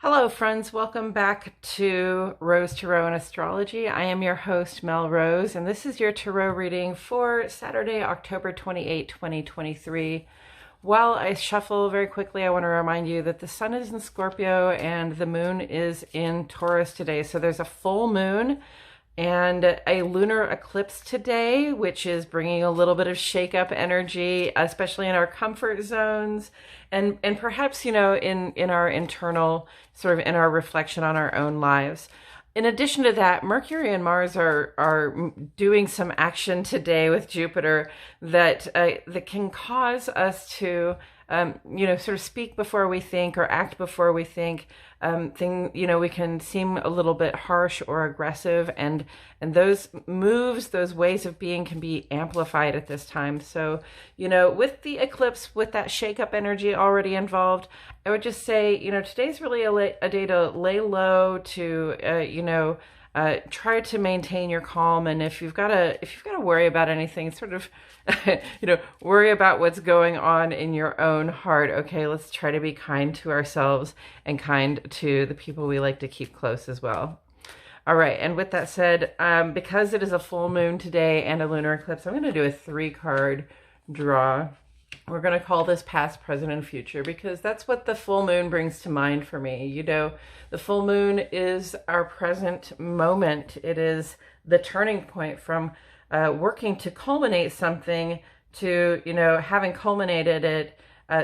Hello friends, welcome back to Rose Tarot and Astrology. I am your host Mel Rose, and this is your tarot reading for Saturday, October 28, 2023. While I shuffle very quickly, I want to remind you that the sun is in Scorpio and the moon is in Taurus today. So there's a full moon and a lunar eclipse today, which is bringing a little bit of shake-up energy, especially in our comfort zones, and perhaps, in our internal, sort of in our reflection on our own lives. In addition to that, Mercury and Mars are doing some action today with Jupiter that can cause us to sort of speak before we think or act before we think. We can seem a little bit harsh or aggressive, and those moves, those ways of being can be amplified at this time. So, with the eclipse, with that shake-up energy already involved, I would just say, today's really a day to lay low, to, try to maintain your calm. And if you've got to worry about anything, sort of, worry about what's going on in your own heart. Okay, let's try to be kind to ourselves and kind to the people we like to keep close as well. All right, and with that said, because it is a full moon today and a lunar eclipse, I'm going to do a 3-card draw. We're going to call this past, present, and future because that's what the full moon brings to mind for me. The full moon is our present moment. It is the turning point from working to culminate something to, having culminated it,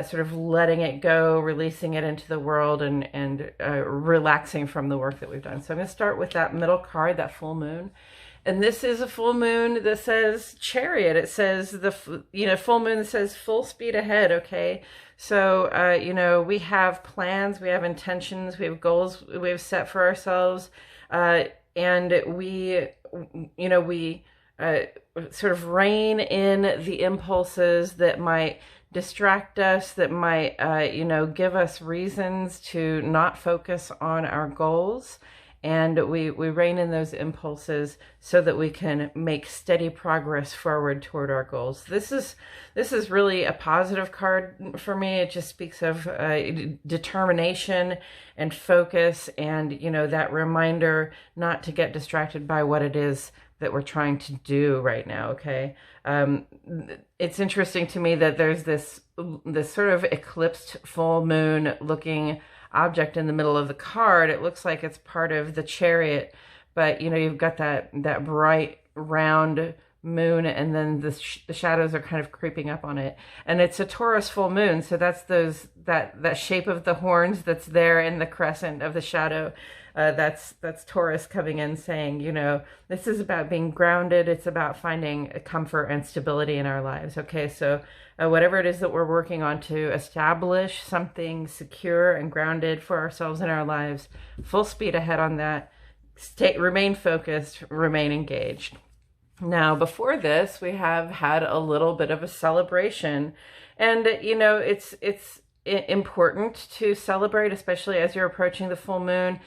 sort of letting it go, releasing it into the world, and relaxing from the work that we've done. So I'm going to start with that middle card, that full moon. And this is a full moon that says Chariot. It says full moon says full speed ahead. Okay. So, we have plans, we have intentions, we have goals we have set for ourselves. And we sort of rein in the impulses that might distract us, that might, give us reasons to not focus on our goals. And we rein in those impulses so that we can make steady progress forward toward our goals. This is really a positive card for me. It just speaks of determination and focus, and that reminder not to get distracted by what it is that we're trying to do right now. Okay, it's interesting to me that there's this sort of eclipsed full moon looking object in the middle of the card. It looks like it's part of the Chariot, but you've got that bright round moon, and then the shadows are kind of creeping up on it, and it's a Taurus full moon, so that's that shape of the horns that's there in the crescent of the shadow. That's Taurus coming in saying, this is about being grounded. It's about finding comfort and stability in our lives. Okay, so whatever it is that we're working on to establish something secure and grounded for ourselves in our lives, full speed ahead on that. Remain focused, remain engaged. Now, before this, we have had a little bit of a celebration, and it's important to celebrate, especially as you're approaching the full moon,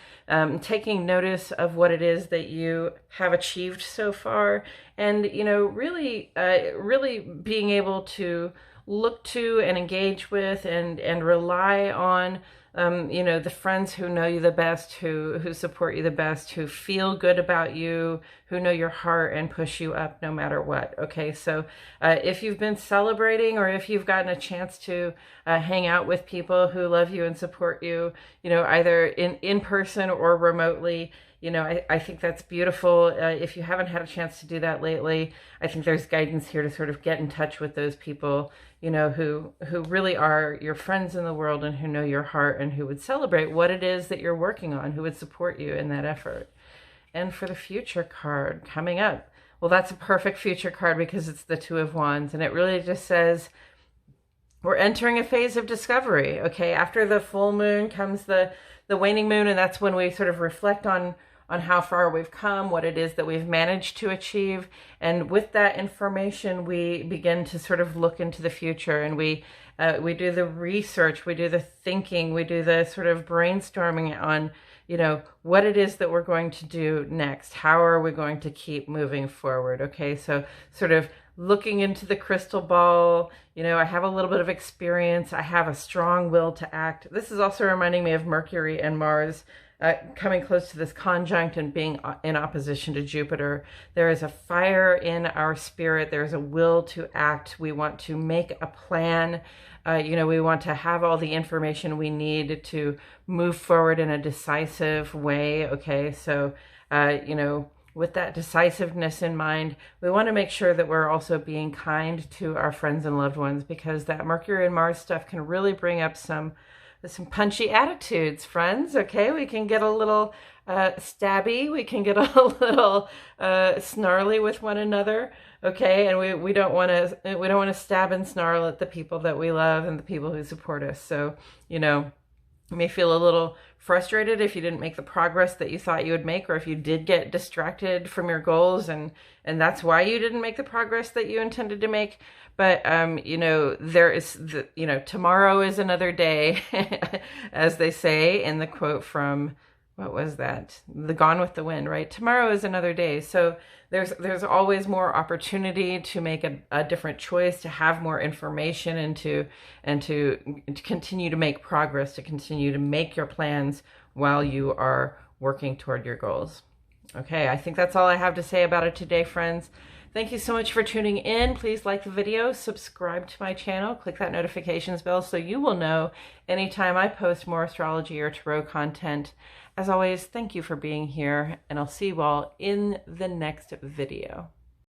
taking notice of what it is that you have achieved so far, and really being able to look to and engage with and rely on the friends who know you the best, who support you the best, who feel good about you, who know your heart and push you up no matter what. Okay, so if you've been celebrating, or if you've gotten a chance to hang out with people who love you and support you, either in person or remotely, I think that's beautiful. If you haven't had a chance to do that lately, I think there's guidance here to sort of get in touch with those people, who really are your friends in the world and who know your heart and who would celebrate what it is that you're working on, who would support you in that effort. And for the future card coming up, well, that's a perfect future card because it's the Two of Wands, and it really just says we're entering a phase of discovery. Okay, after the full moon comes the waning moon, and that's when we sort of reflect on how far we've come, what it is that we've managed to achieve. And with that information, we begin to sort of look into the future, and we do the research, we do the thinking, we do the sort of brainstorming on, what it is that we're going to do next. How are we going to keep moving forward? Okay, so sort of looking into the crystal ball. You know, I have a little bit of experience. I have a strong will to act. This is also reminding me of Mercury and Mars coming close to this conjunct and being in opposition to Jupiter. There is a fire in our spirit. There's a will to act. We want to make a plan. You know, we want to have all the information we need to move forward in a decisive way. Okay, so, you know, with that decisiveness in mind, we want to make sure that we're also being kind to our friends and loved ones, because that Mercury and Mars stuff can really bring up some punchy attitudes, friends. Okay, we can get a little stabby, we can get a little snarly with one another. Okay, and we don't want to stab and snarl at the people that we love and the people who support us. So, you know, you may feel a little frustrated if you didn't make the progress that you thought you would make, or if you did get distracted from your goals and that's why you didn't make the progress that you intended to make. But, you know, you know, tomorrow is another day, as they say in the quote from, what was that? The Gone with the Wind, right? Tomorrow is another day. So there's always more opportunity to make a different choice, to have more information, and to continue to make progress, to continue to make your plans while you are working toward your goals. Okay, I think that's all I have to say about it today, friends. Thank you so much for tuning in. Please like the video, subscribe to my channel, click that notifications bell so you will know anytime I post more astrology or tarot content. As always, thank you for being here, and I'll see you all in the next video.